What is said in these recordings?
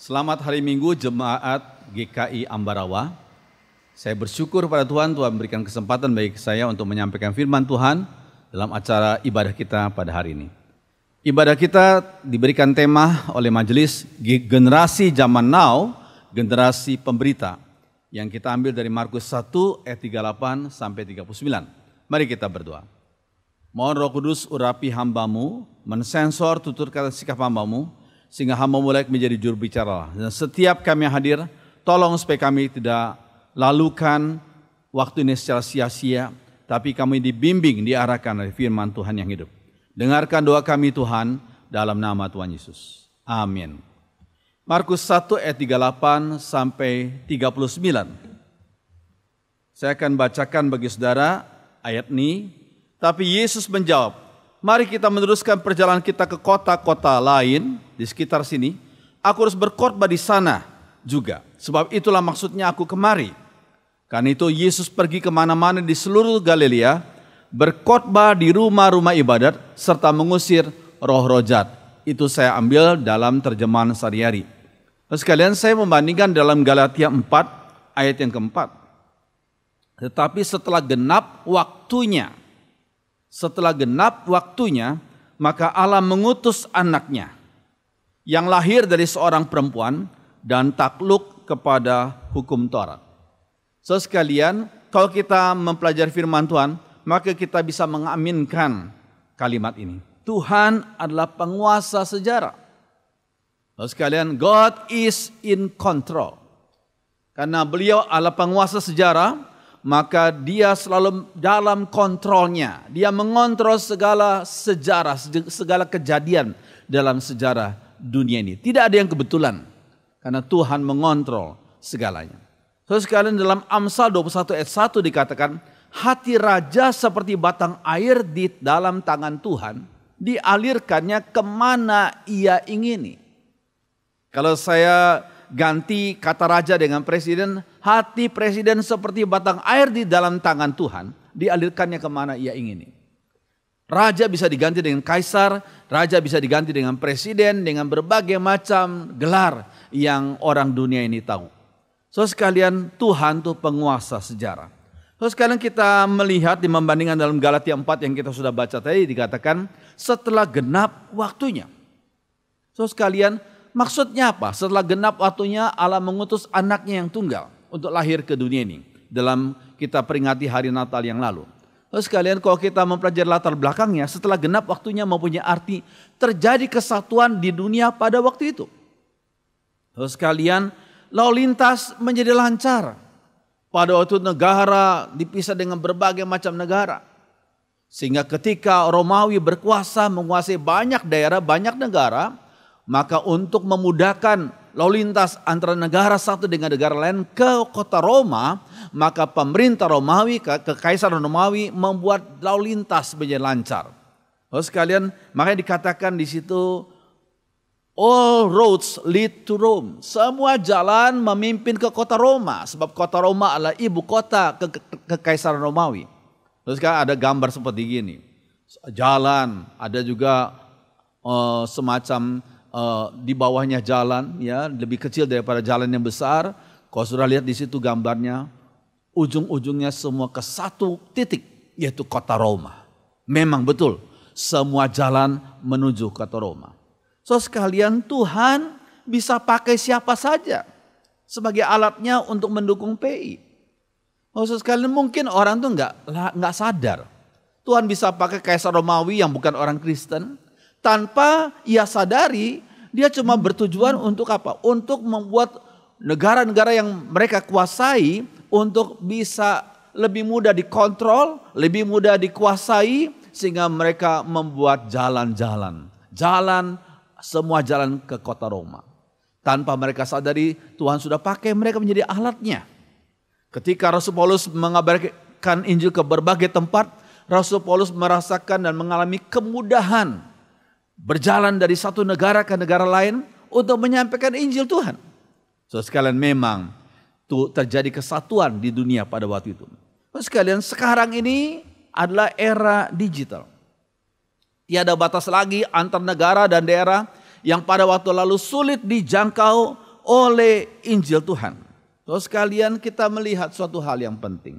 Selamat hari Minggu Jemaat GKI Ambarawa. Saya bersyukur pada Tuhan memberikan kesempatan bagi saya untuk menyampaikan firman Tuhan dalam acara ibadah kita pada hari ini. Ibadah kita diberikan tema oleh majelis generasi zaman now, generasi pemberita, yang kita ambil dari Markus 1 ayat 38 sampai 39. Mari kita berdoa. Mohon Roh Kudus urapi hamba-Mu, mensensor tutur kata sikap hamba-Mu, sehingga hamba mulai menjadi juru bicara. Dan setiap kami yang hadir, tolong supaya kami tidak lalukan waktu ini secara sia-sia, tapi kami dibimbing, diarahkan oleh firman Tuhan yang hidup. Dengarkan doa kami Tuhan, dalam nama Tuhan Yesus. Amin. Markus 1 ayat 38 sampai 39. Saya akan bacakan bagi saudara ayat ini. Tapi Yesus menjawab, mari kita meneruskan perjalanan kita ke kota-kota lain di sekitar sini. Aku harus berkhotbah di sana juga. Sebab itulah maksudnya aku kemari. Karena itu Yesus pergi kemana-mana di seluruh Galilea, berkhotbah di rumah-rumah ibadat, serta mengusir roh-roh jahat. Itu saya ambil dalam terjemahan sehari-hari. Terus sekalian saya membandingkan dalam Galatia 4 ayat yang keempat. Tetapi setelah genap waktunya, maka Allah mengutus anaknya yang lahir dari seorang perempuan dan takluk kepada hukum Taurat. So sekalian, kalau kita mempelajari firman Tuhan, maka kita bisa mengaminkan kalimat ini. Tuhan adalah penguasa sejarah. So sekalian, God is in control. Karena beliau adalah penguasa sejarah, maka dia selalu dalam kontrolnya. Dia mengontrol segala sejarah, segala kejadian dalam sejarah dunia ini. Tidak ada yang kebetulan, karena Tuhan mengontrol segalanya. So sekalian, dalam Amsal 21 ayat 1 dikatakan, hati raja seperti batang air di dalam tangan Tuhan, dialirkannya kemana ia ingini. Kalau saya ganti kata raja dengan presiden, hati presiden seperti batang air di dalam tangan Tuhan, dialirkannya kemana ia ingini. Raja bisa diganti dengan kaisar, raja bisa diganti dengan presiden, dengan berbagai macam gelar yang orang dunia ini tahu. So sekalian, Tuhan itu penguasa sejarah. So sekalian, kita melihat di membandingkan dalam Galatia 4 yang kita sudah baca tadi, dikatakan setelah genap waktunya. So sekalian, maksudnya apa? Setelah genap waktunya Allah mengutus anaknya yang tunggal untuk lahir ke dunia ini. Dalam kita peringati hari Natal yang lalu. Lalu sekalian, kalau kita mempelajari latar belakangnya, setelah genap waktunya mempunyai arti terjadi kesatuan di dunia pada waktu itu. Lalu sekalian, lalu lintas menjadi lancar. Pada waktu itu negara dipisah dengan berbagai macam negara. Sehingga ketika Romawi berkuasa menguasai banyak daerah, banyak negara, maka untuk memudahkan lalu lintas antara negara satu dengan negara lain ke kota Roma, maka pemerintah Romawi, kekaisaran Romawi membuat lalu lintas menjadi lancar. Lalu sekalian, makanya dikatakan di situ, all roads lead to Rome. Semua jalan memimpin ke kota Roma, sebab kota Roma adalah ibu kota kekaisaran Romawi. Terus kan ada gambar seperti gini, jalan, ada juga semacam di bawahnya jalan, ya lebih kecil daripada jalan yang besar. Kalau sudah lihat di situ gambarnya, ujung-ujungnya semua ke satu titik, yaitu kota Roma. Memang betul, semua jalan menuju kota Roma. So sekalian, Tuhan bisa pakai siapa saja sebagai alatnya untuk mendukung PI. So sekalian, mungkin orang tuh nggak sadar Tuhan bisa pakai kaisar Romawi yang bukan orang Kristen. Tanpa ia sadari, dia cuma bertujuan untuk apa? Untuk membuat negara-negara yang mereka kuasai untuk bisa lebih mudah dikontrol, lebih mudah dikuasai, sehingga mereka membuat jalan-jalan. Semua jalan ke kota Roma. Tanpa mereka sadari, Tuhan sudah pakai mereka menjadi alatnya. Ketika Rasul Paulus mengabarkan Injil ke berbagai tempat, Rasul Paulus merasakan dan mengalami kemudahan berjalan dari satu negara ke negara lain untuk menyampaikan Injil Tuhan. So sekalian, memang terjadi kesatuan di dunia pada waktu itu. So sekalian, sekarang ini adalah era digital. Tiada batas lagi antar negara dan daerah yang pada waktu lalu sulit dijangkau oleh Injil Tuhan. Terus sekalian kita melihat suatu hal yang penting.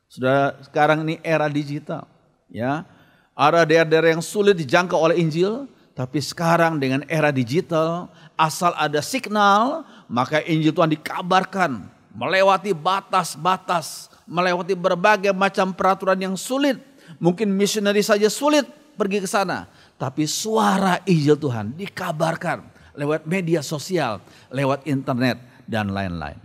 Sudah sekarang ini era digital, ya. Ada daerah-daerah yang sulit dijangkau oleh Injil, tapi sekarang dengan era digital, asal ada signal, maka Injil Tuhan dikabarkan melewati batas-batas, melewati berbagai macam peraturan yang sulit. Mungkin misioneri saja sulit pergi ke sana, tapi suara Injil Tuhan dikabarkan lewat media sosial, lewat internet dan lain-lain.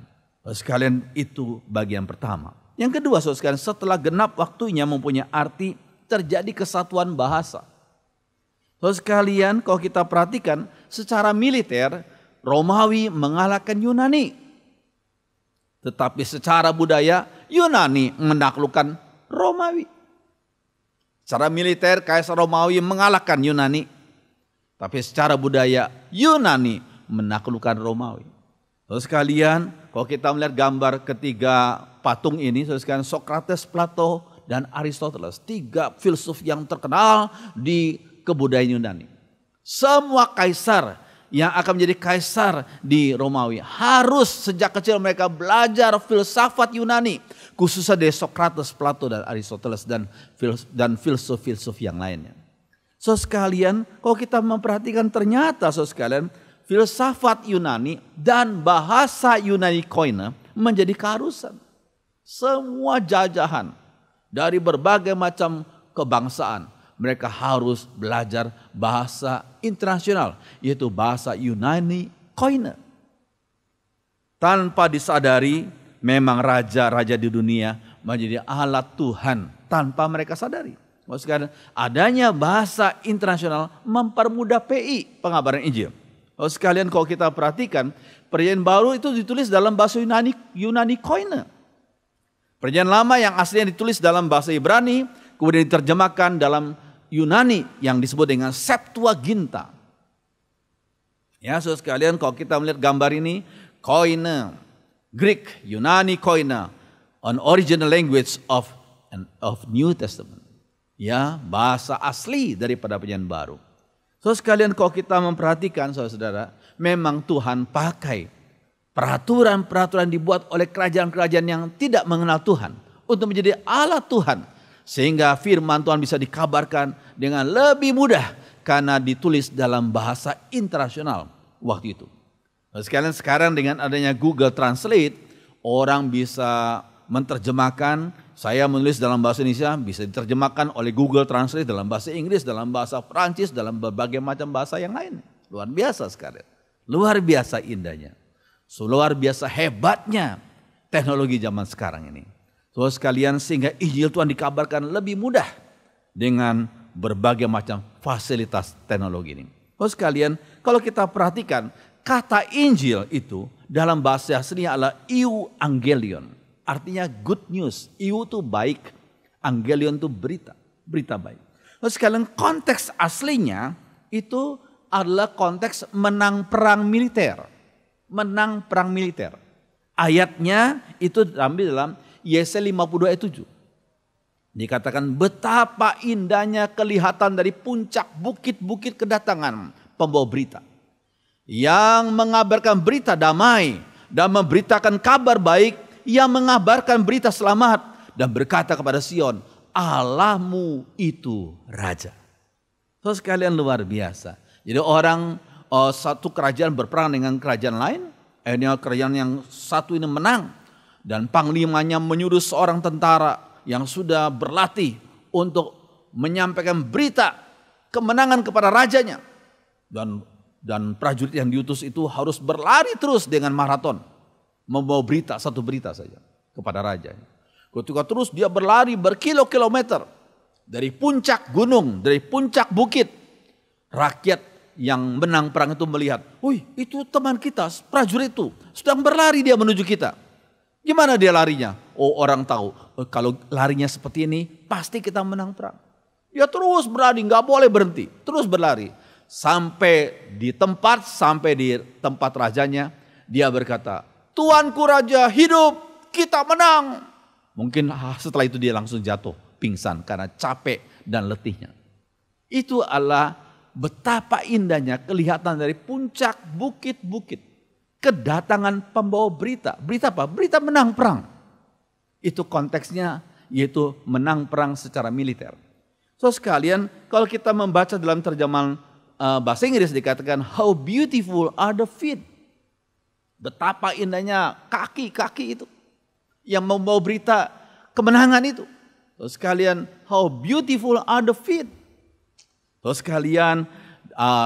Sekalian itu bagian pertama. Yang kedua, saudara sekalian, setelah genap waktunya mempunyai arti, terjadi kesatuan bahasa. Saudara sekalian, kalau kita perhatikan secara militer, Romawi mengalahkan Yunani. Tetapi secara budaya, Yunani menaklukkan Romawi. Secara militer, Kaisar Romawi mengalahkan Yunani. Tapi secara budaya, Yunani menaklukkan Romawi. Saudara sekalian, kalau kita melihat gambar ketiga patung ini, saudara sekalian, Sokrates, Plato, dan Aristoteles, tiga filsuf yang terkenal di kebudayaan Yunani. Semua kaisar yang akan menjadi kaisar di Romawi harus sejak kecil mereka belajar filsafat Yunani, khususnya dari Sokrates, Plato, dan Aristoteles dan filsuf-filsuf yang lainnya. Saudara sekalian, kalau kita memperhatikan ternyata saudara sekalian, filsafat Yunani dan bahasa Yunani Koine menjadi keharusan. Semua jajahan dari berbagai macam kebangsaan, mereka harus belajar bahasa internasional, yaitu bahasa Yunani Koine. Tanpa disadari, memang raja-raja di dunia menjadi alat Tuhan tanpa mereka sadari. Maksudnya adanya bahasa internasional mempermudah PI, pengabaran Injil. Sekalian kalau kita perhatikan, Perjanjian Baru itu ditulis dalam bahasa Yunani Koine. Perjanjian Lama yang aslinya ditulis dalam bahasa Ibrani, kemudian diterjemahkan dalam Yunani yang disebut dengan Septuaginta. Ya, saudara sekalian, kalau kita melihat gambar ini, Koine, Greek, Yunani Koine, an original language of New Testament. Ya, bahasa asli daripada Perjanjian Baru. Saudara sekalian, kalau kita memperhatikan, saudara-saudara, memang Tuhan pakai peraturan-peraturan dibuat oleh kerajaan-kerajaan yang tidak mengenal Tuhan untuk menjadi alat Tuhan. Sehingga firman Tuhan bisa dikabarkan dengan lebih mudah karena ditulis dalam bahasa internasional waktu itu. Sekalian sekarang dengan adanya Google Translate, orang bisa menerjemahkan, saya menulis dalam bahasa Indonesia bisa diterjemahkan oleh Google Translate dalam bahasa Inggris, dalam bahasa Prancis, dalam berbagai macam bahasa yang lain. Luar biasa sekali. Luar biasa indahnya. Luar biasa hebatnya teknologi zaman sekarang ini. Saudara sekalian, sehingga Injil Tuhan dikabarkan lebih mudah dengan berbagai macam fasilitas teknologi ini. Saudara sekalian, kalau kita perhatikan kata Injil itu dalam bahasa aslinya adalah Euangelion. Artinya good news. Eu itu baik, Angelion itu berita, berita baik. Saudara sekalian, konteks aslinya itu adalah konteks menang perang militer. Menang perang militer. Ayatnya itu diambil dalam Yesaya 52 ayat 7. Dikatakan betapa indahnya kelihatan dari puncak bukit-bukit kedatangan pembawa berita. Yang mengabarkan berita damai dan memberitakan kabar baik, yang mengabarkan berita selamat dan berkata kepada Sion, Allahmu itu Raja. So sekalian luar biasa. Jadi satu kerajaan berperang dengan kerajaan lain, kerajaan yang satu ini menang, dan panglimanya menyuruh seorang tentara yang sudah berlatih untuk menyampaikan berita kemenangan kepada rajanya, dan prajurit yang diutus itu harus berlari terus dengan maraton, membawa berita, satu berita saja kepada rajanya. Ketika terus dia berlari berkilo-kilometer dari puncak gunung, dari puncak bukit, rakyat yang menang perang itu melihat, wih itu teman kita, prajurit itu sedang berlari dia menuju kita. Gimana dia larinya? Oh, orang tahu kalau larinya seperti ini pasti kita menang perang. Dia terus berlari, nggak boleh berhenti, terus berlari sampai di tempat rajanya. Dia berkata, Tuanku Raja hidup, kita menang. Mungkin setelah itu dia langsung jatuh pingsan karena capek dan letihnya. Itu adalah betapa indahnya kelihatan dari puncak bukit-bukit. kedatangan pembawa berita. Berita apa? Berita menang perang. Itu konteksnya, yaitu menang perang secara militer. So sekalian, kalau kita membaca dalam terjemahan bahasa Inggris dikatakan, how beautiful are the feet. Betapa indahnya kaki-kaki itu yang membawa berita kemenangan itu. So sekalian, how beautiful are the feet. So sekalian,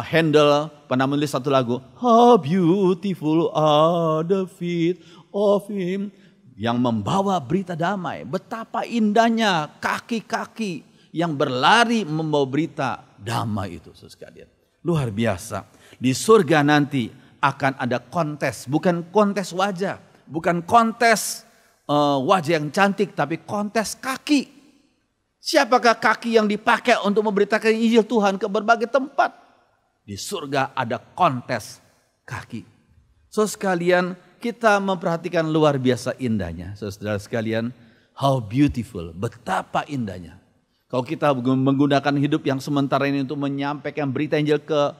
Handel pernah menulis satu lagu, how beautiful are the feet of him, yang membawa berita damai. Betapa indahnya kaki-kaki yang berlari membawa berita damai itu, saudara sekalian. Luar biasa. Di surga nanti akan ada kontes, bukan kontes wajah, bukan kontes wajah yang cantik, tapi kontes kaki. Siapakah kaki yang dipakai untuk memberitakan Injil Tuhan ke berbagai tempat? Di surga ada kontes kaki. So sekalian, kita memperhatikan luar biasa indahnya. Saudara sekalian, how beautiful, betapa indahnya. Kalau kita menggunakan hidup yang sementara ini untuk menyampaikan berita Injil ke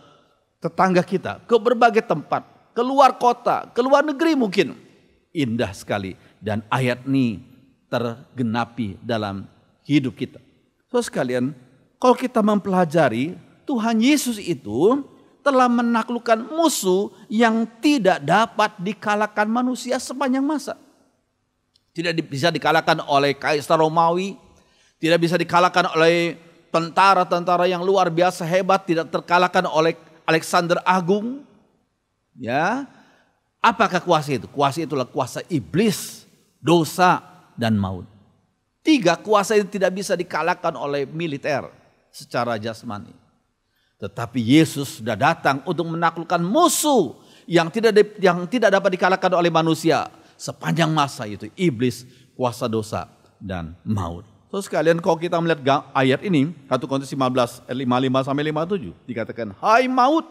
tetangga kita, ke berbagai tempat, ke luar kota, ke luar negeri mungkin. Indah sekali. Dan ayat ini tergenapi dalam hidup kita. So sekalian, kalau kita mempelajari, Tuhan Yesus itu telah menaklukkan musuh yang tidak dapat dikalahkan manusia sepanjang masa. Tidak bisa dikalahkan oleh Kaisar Romawi, tidak bisa dikalahkan oleh tentara-tentara yang luar biasa hebat, tidak terkalahkan oleh Alexander Agung. Ya, apakah kuasa itu? Kuasa itulah kuasa iblis, dosa, dan maut. 3 kuasa itu tidak bisa dikalahkan oleh militer secara jasmani. Tetapi Yesus sudah datang untuk menaklukkan musuh yang tidak dapat dikalahkan oleh manusia sepanjang masa, itu iblis, kuasa dosa, dan maut. So sekalian, kalau kita melihat ayat ini, 1 Korintus 15 ayat 55 sampai 57 dikatakan, hai maut,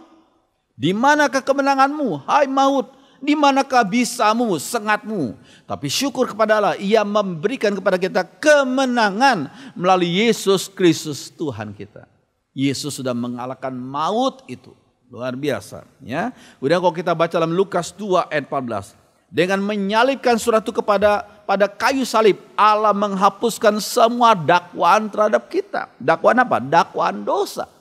di manakah kemenanganmu? Hai maut, di manakah bisamu, sengatmu? Tapi syukur kepada Allah, Ia memberikan kepada kita kemenangan melalui Yesus Kristus Tuhan kita. Yesus sudah mengalahkan maut itu. Luar biasa. Ya. Kemudian kalau kita baca dalam Lukas 2 ayat 14. Dengan menyalibkan surat itu pada kayu salib, Allah menghapuskan semua dakwaan terhadap kita. Dakwaan apa? Dakwaan dosa.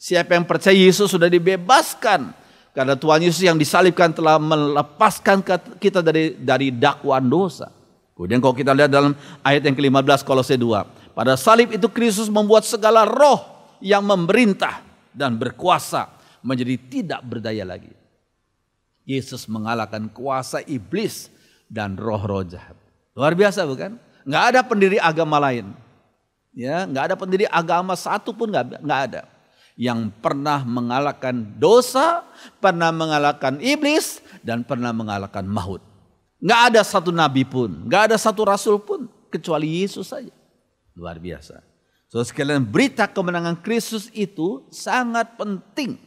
Siapa yang percaya Yesus sudah dibebaskan. Karena Tuhan Yesus yang disalibkan telah melepaskan kita dari dakwaan dosa. Kemudian kalau kita lihat dalam ayat yang ke-15 Kolose 2. Pada salib itu Kristus membuat segala roh yang memerintah dan berkuasa menjadi tidak berdaya lagi. Yesus mengalahkan kuasa iblis dan roh-roh jahat. Luar biasa bukan? Nggak ada pendiri agama lain. Ya, nggak ada pendiri agama satu pun nggak ada yang pernah mengalahkan dosa, pernah mengalahkan iblis, dan pernah mengalahkan maut. Nggak ada satu nabi pun, nggak ada satu rasul pun, kecuali Yesus saja. Luar biasa. So sekalian, berita kemenangan Kristus itu sangat penting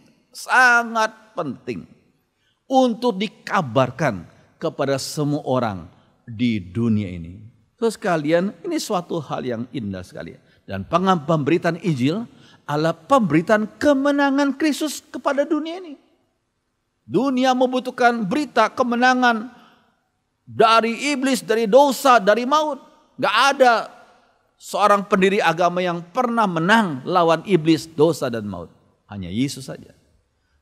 untuk dikabarkan kepada semua orang di dunia ini. So sekalian, ini suatu hal yang indah sekali. Dan pemberitaan Injil adalah pemberitaan kemenangan Kristus kepada dunia ini. Dunia membutuhkan berita kemenangan dari iblis, dari dosa, dari maut. Gak ada seorang pendiri agama yang pernah menang lawan iblis, dosa, dan maut. Hanya Yesus saja.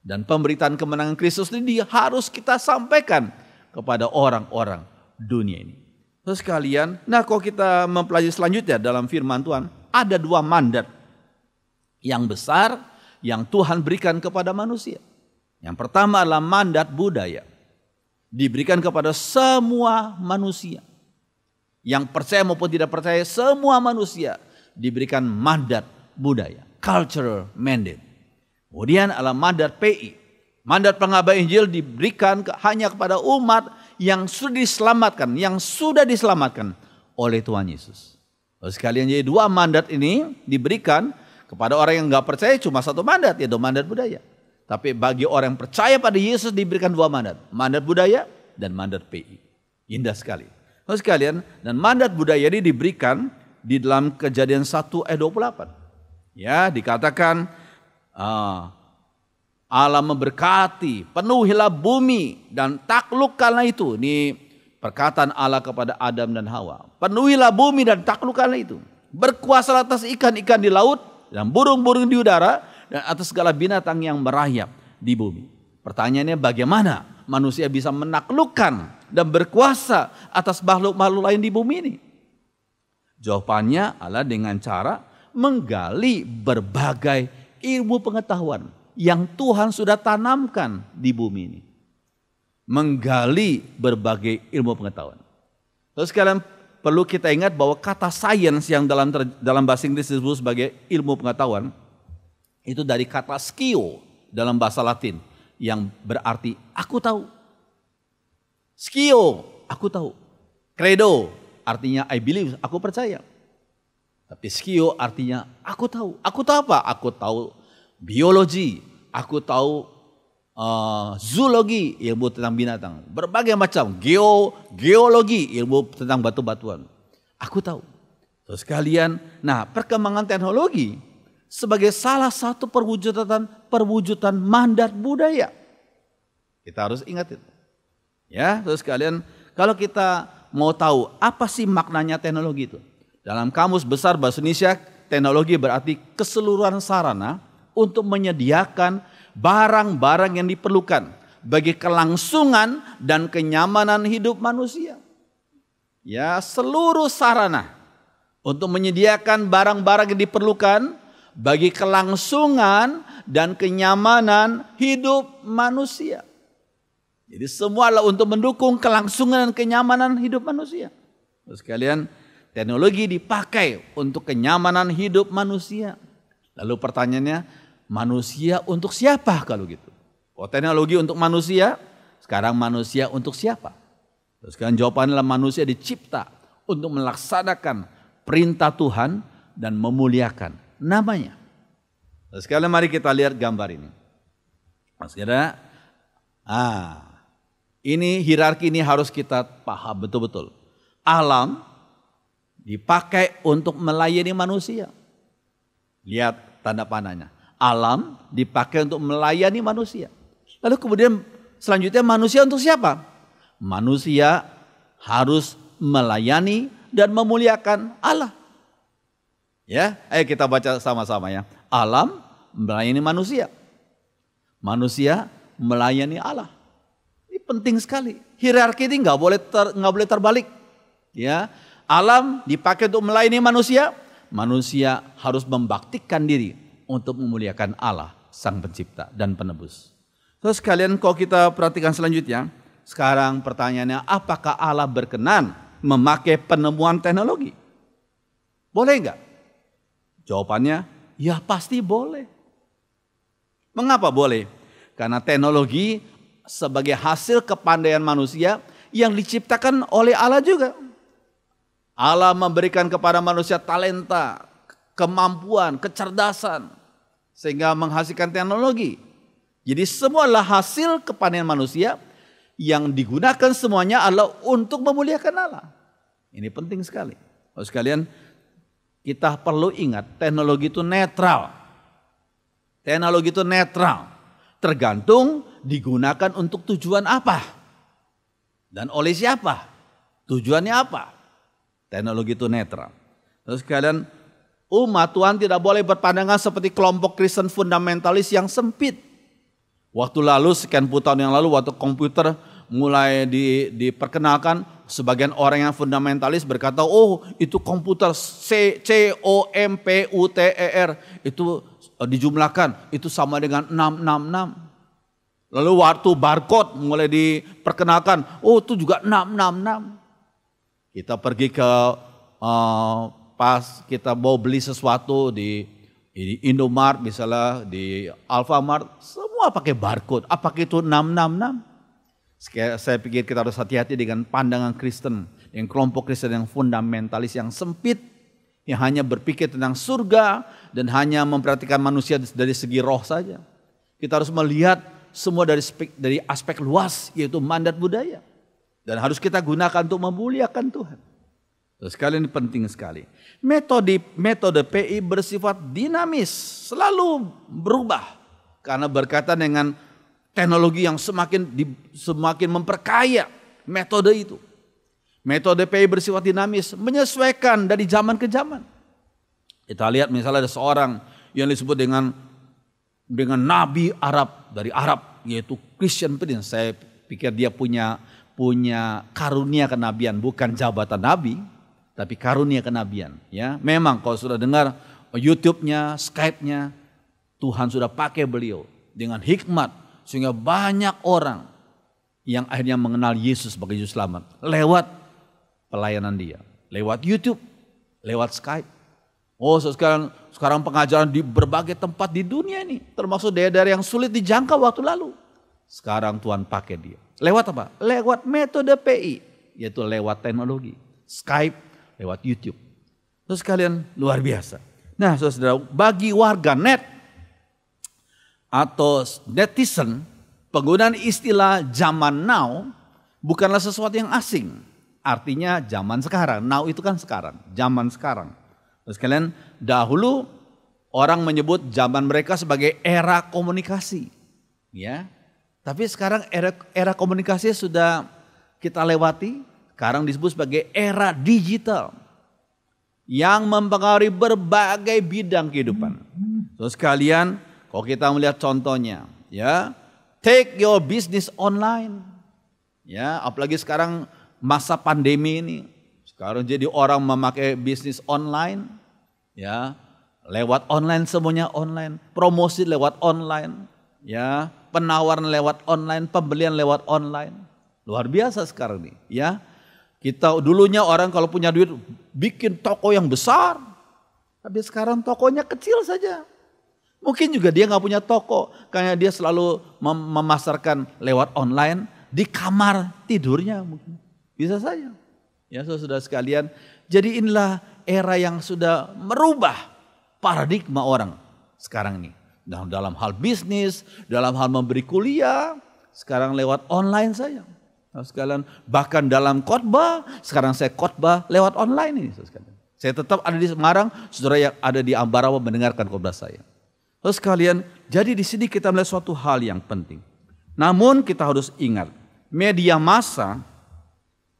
Dan pemberitaan kemenangan Kristus ini harus kita sampaikan kepada orang-orang dunia ini. Terus sekalian, nah kalau kita mempelajari selanjutnya dalam firman Tuhan, ada 2 mandat yang besar yang Tuhan berikan kepada manusia. Yang pertama adalah mandat budaya. Diberikan kepada semua manusia. Yang percaya maupun tidak percaya, semua manusia diberikan mandat budaya. Cultural mandate. Kemudian adalah mandat PI. Mandat pengabar Injil diberikan hanya kepada umat yang sudah diselamatkan oleh Tuhan Yesus. Lalu sekalian, jadi 2 mandat ini diberikan kepada orang yang nggak percaya, cuma 1 mandat, yaitu mandat budaya. Tapi bagi orang yang percaya pada Yesus diberikan 2 mandat. Mandat budaya dan mandat PI. Indah sekali. Lalu sekalian, dan mandat budaya ini diberikan di dalam Kejadian 1 ayat 28. Ya, dikatakan Allah memberkati, penuhilah bumi dan taklukkanlah itu. Ini perkataan Allah kepada Adam dan Hawa. Penuhilah bumi dan taklukkanlah itu. Berkuasalah atas ikan-ikan di laut dan burung-burung di udara dan atas segala binatang yang merayap di bumi. Pertanyaannya, bagaimana manusia bisa menaklukkan dan berkuasa atas makhluk-makhluk lain di bumi ini? Jawabannya adalah dengan cara menggali berbagai ilmu pengetahuan yang Tuhan sudah tanamkan di bumi ini. Menggali berbagai ilmu pengetahuan. Terus kalian perlu kita ingat bahwa kata science yang dalam bahasa Inggris disebut sebagai ilmu pengetahuan itu dari kata skio dalam bahasa Latin yang berarti aku tahu. Skio, aku tahu. Credo artinya I believe, aku percaya. Tapi skio artinya aku tahu. Aku tahu apa? Aku tahu biologi, aku tahu zoologi, ilmu tentang binatang. Berbagai macam, geologi, ilmu tentang batu-batuan. Aku tahu. Terus kalian, nah perkembangan teknologi sebagai salah satu perwujudan mandat budaya. Kita harus ingat itu. Ya, terus kalian, kalau kita mau tahu apa sih maknanya teknologi itu? Dalam Kamus Besar Bahasa Indonesia, teknologi berarti keseluruhan sarana untuk menyediakan barang-barang yang diperlukan bagi kelangsungan dan kenyamanan hidup manusia. Ya, seluruh sarana untuk menyediakan barang-barang yang diperlukan bagi kelangsungan dan kenyamanan hidup manusia. Jadi semua adalah untuk mendukung kelangsungan dan kenyamanan hidup manusia. Terus kalian, teknologi dipakai untuk kenyamanan hidup manusia. Lalu pertanyaannya, manusia untuk siapa kalau gitu? Oh, teknologi untuk manusia, sekarang manusia untuk siapa? Terus kan jawabannya adalah manusia dicipta untuk melaksanakan perintah Tuhan dan memuliakan namanya. Terus sekalian mari kita lihat gambar ini. Mas kira, ini hierarki ini harus kita paham betul-betul. Alam dipakai untuk melayani manusia. Lihat tanda panahnya. Alam dipakai untuk melayani manusia. Lalu kemudian selanjutnya manusia untuk siapa? Manusia harus melayani dan memuliakan Allah. Ya, ayo kita baca sama-sama ya. Alam melayani manusia. Manusia melayani Allah. Ini penting sekali. Hierarki ini nggak boleh terbalik. Ya, alam dipakai untuk melayani manusia. Manusia harus membaktikan diri untuk memuliakan Allah, Sang Pencipta dan Penebus. Terus kalian kalau kita perhatikan selanjutnya, sekarang pertanyaannya, apakah Allah berkenan memakai penemuan teknologi? Boleh enggak? Jawabannya, ya pasti boleh. Mengapa boleh? Karena teknologi sebagai hasil kepandaian manusia yang diciptakan oleh Allah juga. Allah memberikan kepada manusia talenta, kemampuan, kecerdasan, sehingga menghasilkan teknologi. Jadi semua adalah hasil kepandaian manusia yang digunakan semuanya adalah untuk memuliakan Allah. Ini penting sekali. Terus sekalian, kita perlu ingat teknologi itu netral. Teknologi itu netral. Tergantung digunakan untuk tujuan apa. Dan oleh siapa. Tujuannya apa. Teknologi itu netral. Terus sekalian, umat Tuhan tidak boleh berpandangan seperti kelompok Kristen fundamentalis yang sempit. Waktu lalu, sekian puluh tahun yang lalu, waktu komputer mulai diperkenalkan, sebagian orang yang fundamentalis berkata, oh itu komputer COMPUTER, itu dijumlahkan, itu sama dengan 666. Lalu waktu barcode mulai diperkenalkan, oh itu juga 666. Kita pergi ke pas kita mau beli sesuatu di Indomart misalnya, di Alfamart, semua pakai barcode. Apakah itu 666? Saya pikir kita harus hati-hati dengan pandangan Kristen, yang kelompok Kristen yang fundamentalis, yang sempit, yang hanya berpikir tentang surga dan hanya memperhatikan manusia dari segi roh saja. Kita harus melihat semua dari aspek luas, yaitu mandat budaya. Dan harus kita gunakan untuk memuliakan Tuhan. Terus sekali ini penting sekali. Metode PI bersifat dinamis, selalu berubah. Karena berkaitan dengan teknologi yang semakin memperkaya metode itu. Metode PI bersifat dinamis, menyesuaikan dari zaman ke zaman. Kita lihat misalnya ada seorang yang disebut dengan nabi Arab dari Arab, yaitu Christian Prince. Saya pikir dia punya karunia kenabian, bukan jabatan nabi, tapi karunia kenabian. Ya, memang kalau sudah dengar YouTube-nya, Skype-nya, Tuhan sudah pakai beliau dengan hikmat sehingga banyak orang yang akhirnya mengenal Yesus sebagai Juru Selamat lewat pelayanan dia, lewat YouTube, lewat Skype. Oh, sekarang pengajaran di berbagai tempat di dunia ini, termasuk daerah-daerah yang sulit dijangkau waktu lalu. Sekarang Tuhan pakai dia. Lewat apa? Lewat metode PI, yaitu lewat teknologi, Skype, lewat YouTube. Terus kalian luar biasa. Nah, saudara, bagi warga net atau netizen, penggunaan istilah zaman now bukanlah sesuatu yang asing. Artinya zaman sekarang. Now itu kan sekarang, zaman sekarang. Terus kalian, dahulu orang menyebut zaman mereka sebagai era komunikasi. Ya. Tapi sekarang era komunikasi sudah kita lewati. Sekarang disebut sebagai era digital yang mempengaruhi berbagai bidang kehidupan. Terus kalian, kalau kita melihat contohnya, ya, take your business online. Ya, apalagi sekarang masa pandemi ini. Sekarang jadi orang memakai bisnis online, ya, lewat online, semuanya online, promosi lewat online, ya, penawaran lewat online, pembelian lewat online. Luar biasa sekarang nih, ya. Kita dulunya orang kalau punya duit bikin toko yang besar, tapi sekarang tokonya kecil saja. Mungkin juga dia nggak punya toko, karena dia selalu memasarkan lewat online di kamar tidurnya mungkin. Bisa saja. Ya, saudara sekalian, jadi inilah era yang sudah merubah paradigma orang sekarang ini. Dalam hal bisnis, dalam hal memberi kuliah, sekarang lewat online saja. Nah, sekalian, bahkan dalam khotbah, sekarang saya khotbah lewat online ini. Saya tetap ada di Semarang, saudara yang ada di Ambarawa mendengarkan khotbah saya. Terus kalian, jadi di sini kita melihat suatu hal yang penting. Namun kita harus ingat, media massa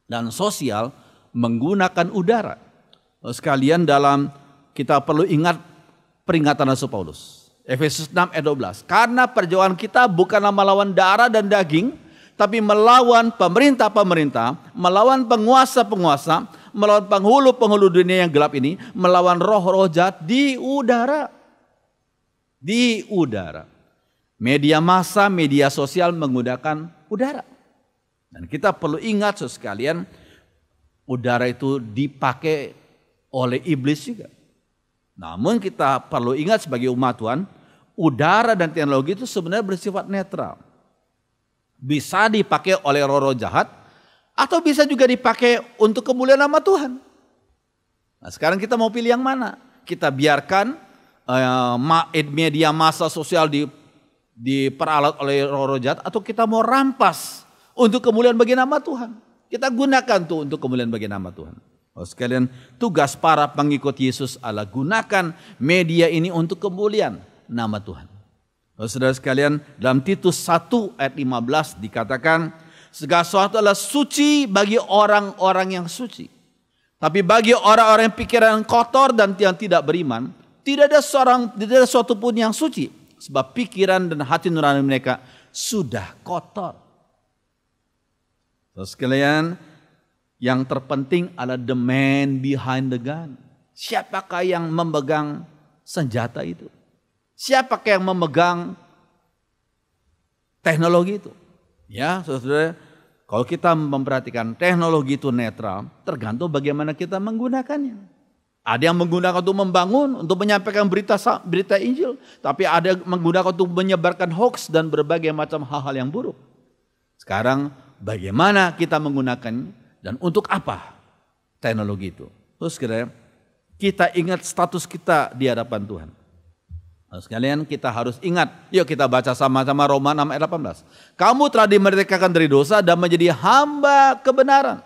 dan sosial menggunakan udara. Sekalian kita perlu ingat peringatan Rasul Paulus. Efesus 6 ayat 12. Karena perjuangan kita bukanlah melawan darah dan daging, tapi melawan pemerintah-pemerintah, melawan penguasa-penguasa, melawan penghulu-penghulu dunia yang gelap ini, melawan roh-roh jahat di udara. Di udara. Media massa, media sosial menggunakan udara. Dan kita perlu ingat sekalian, udara itu dipakai oleh iblis juga. Namun kita perlu ingat sebagai umat Tuhan, udara dan teknologi itu sebenarnya bersifat netral. Bisa dipakai oleh roh-roh jahat, atau bisa juga dipakai untuk kemuliaan nama Tuhan. Nah, sekarang kita mau pilih yang mana? Kita biarkan media massa sosial diperalat oleh roh-roh jahat, atau kita mau rampas untuk kemuliaan bagi nama Tuhan. Kita gunakan tuh untuk kemuliaan bagi nama Tuhan. Oh, sekalian, tugas para pengikut Yesus adalah gunakan media ini untuk kemuliaan nama Tuhan. Oh, saudara sekalian, dalam Titus 1 ayat 15 dikatakan, segala sesuatu adalah suci bagi orang-orang yang suci. Tapi bagi orang-orang yang pikiran kotor dan yang tidak beriman, tidak ada sesuatu pun yang suci. Sebab pikiran dan hati nurani mereka sudah kotor. Terus sekalian, yang terpenting adalah the man behind the gun. Siapakah yang memegang senjata itu? Siapakah yang memegang teknologi itu? Ya, saudara, kalau kita memperhatikan teknologi itu netral, tergantung bagaimana kita menggunakannya. Ada yang menggunakan untuk membangun, untuk menyampaikan berita Injil, tapi ada yang menggunakan untuk menyebarkan hoax dan berbagai macam hal-hal yang buruk. Sekarang bagaimana kita menggunakan dan untuk apa teknologi itu? Terus kita ingat status kita di hadapan Tuhan. Nah, sekalian, kita harus ingat, yuk kita baca sama-sama Roma 6 ayat 18. Kamu telah dimerdekakan dari dosa dan menjadi hamba kebenaran.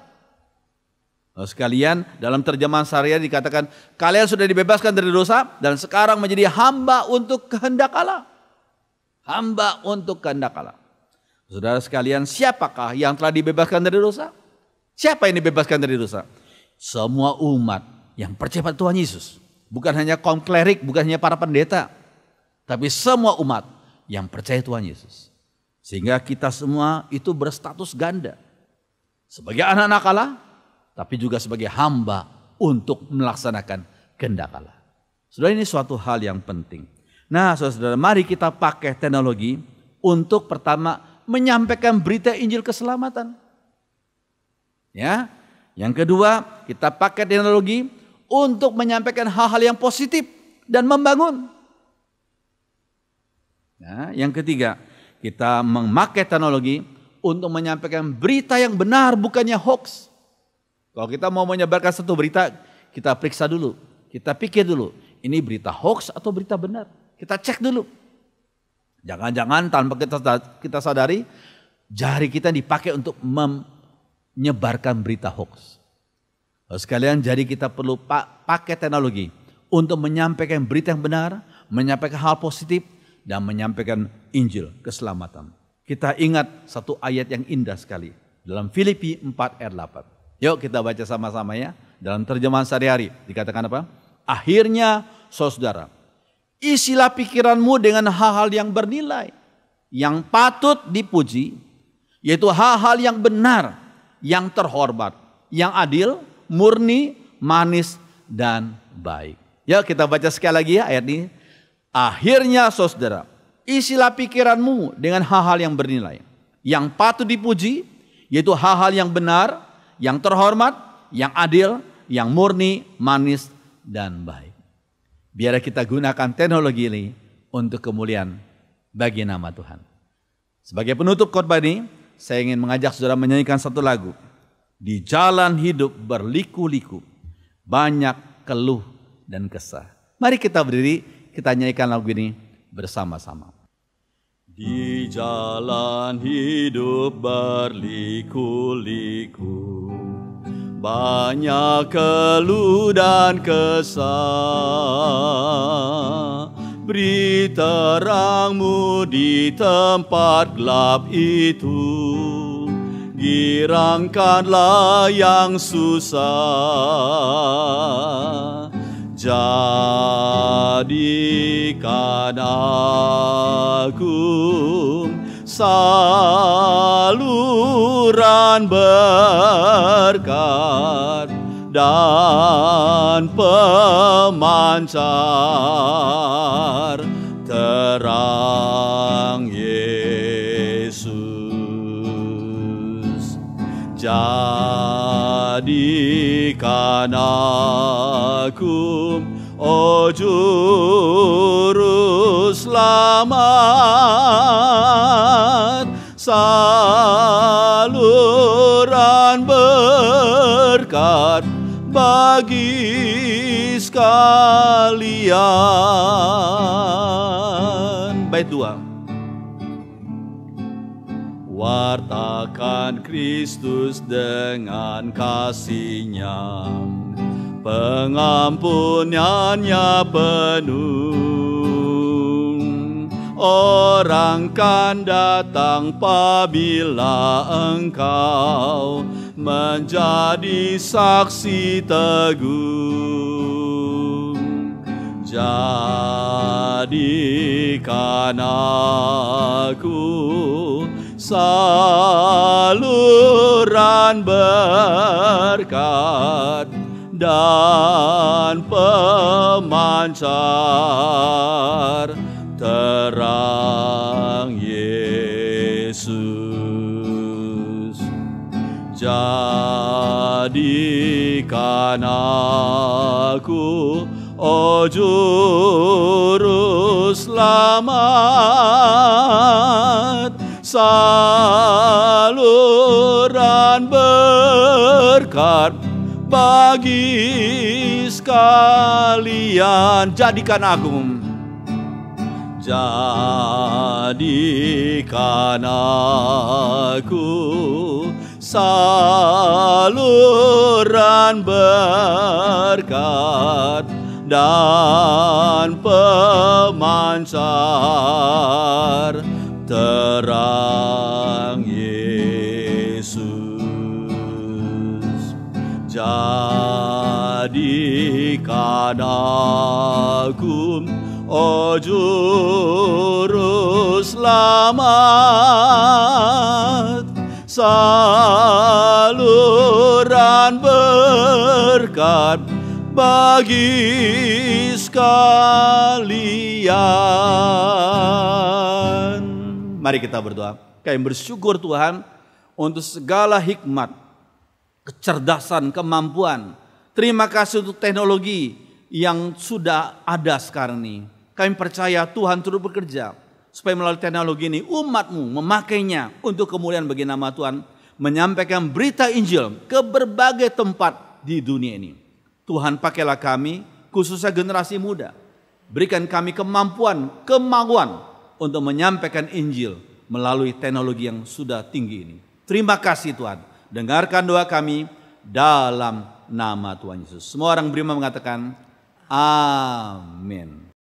Nah, sekalian, dalam terjemahan Syariah dikatakan, kalian sudah dibebaskan dari dosa dan sekarang menjadi hamba untuk kehendak Allah. Hamba untuk kehendak Allah. Saudara sekalian, siapakah yang telah dibebaskan dari dosa? Siapa yang dibebaskan dari dosa? Semua umat yang percaya pada Tuhan Yesus. Bukan hanya kaum klerik, bukan hanya para pendeta. Tapi semua umat yang percaya Tuhan Yesus. Sehingga kita semua itu berstatus ganda. Sebagai anak-anak Allah, tapi juga sebagai hamba untuk melaksanakan kehendak Allah. Saudara, ini suatu hal yang penting. Nah, saudara, mari kita pakai teknologi untuk pertama menyampaikan berita Injil keselamatan. Ya, yang kedua kita pakai teknologi untuk menyampaikan hal-hal yang positif dan membangun. Nah, yang ketiga kita memakai teknologi untuk menyampaikan berita yang benar, bukannya hoax. Kalau kita mau menyebarkan satu berita, kita periksa dulu, kita pikir dulu, ini berita hoax atau berita benar. Kita cek dulu. Jangan-jangan tanpa kita sadari, jari kita dipakai untuk menyebarkan berita hoax. Sekalian, jadi kita perlu pakai teknologi untuk menyampaikan berita yang benar, menyampaikan hal positif, dan menyampaikan Injil keselamatan. Kita ingat satu ayat yang indah sekali dalam Filipi 4 ayat 8. Yuk kita baca sama-sama ya. Dalam terjemahan sehari-hari dikatakan apa? Akhirnya saudara, isilah pikiranmu dengan hal-hal yang bernilai, yang patut dipuji, yaitu hal-hal yang benar, yang terhormat, yang adil, murni, manis, dan baik. Ya, kita baca sekali lagi ya ayat ini. Akhirnya saudara, isilah pikiranmu dengan hal-hal yang bernilai, yang patut dipuji, yaitu hal-hal yang benar, yang terhormat, yang adil, yang murni, manis, dan baik. Biar kita gunakan teknologi ini untuk kemuliaan bagi nama Tuhan. Sebagai penutup khotbah ini, saya ingin mengajak saudara menyanyikan satu lagu. Di jalan hidup berliku-liku, banyak keluh dan kesah. Mari kita berdiri, kita nyanyikan lagu ini bersama-sama. Di jalan hidup berliku-liku, banyak keluh dan kesah. Beri terangmu di tempat gelap itu, girangkanlah yang susah. Jadikan aku saluran berkat dan pemancar terang Yesus. Jadikan aku, oh juru selamat, saluran berkat bagi sekalian. Bait 2. Wartakan Kristus dengan kasih-Nya, pengampunannya penuh. Orang kan datang apabila engkau menjadi saksi teguh. Jadikan aku saluran berkat dan pemancar terang Yesus. Jadikan aku, oh juru selamat, saluran berkat bagi sekalian. Jadikan aku saluran berkat dan pemancar terang Yesus. Jadikan aku, oh Juru Selamat, saluran berkat bagi sekalian. Mari kita berdoa. Kami bersyukur Tuhan untuk segala hikmat, kecerdasan, kemampuan. Terima kasih untuk teknologi yang sudah ada sekarang ini. Kami percaya Tuhan turut bekerja supaya melalui teknologi ini umat-Mu memakainya untuk kemuliaan bagi nama Tuhan, menyampaikan berita Injil ke berbagai tempat di dunia ini. Tuhan, pakailah kami, khususnya generasi muda. Berikan kami kemauan untuk menyampaikan Injil melalui teknologi yang sudah tinggi ini. Terima kasih Tuhan. Dengarkan doa kami dalam nama Tuhan Yesus. Semua orang beriman mengatakan amin.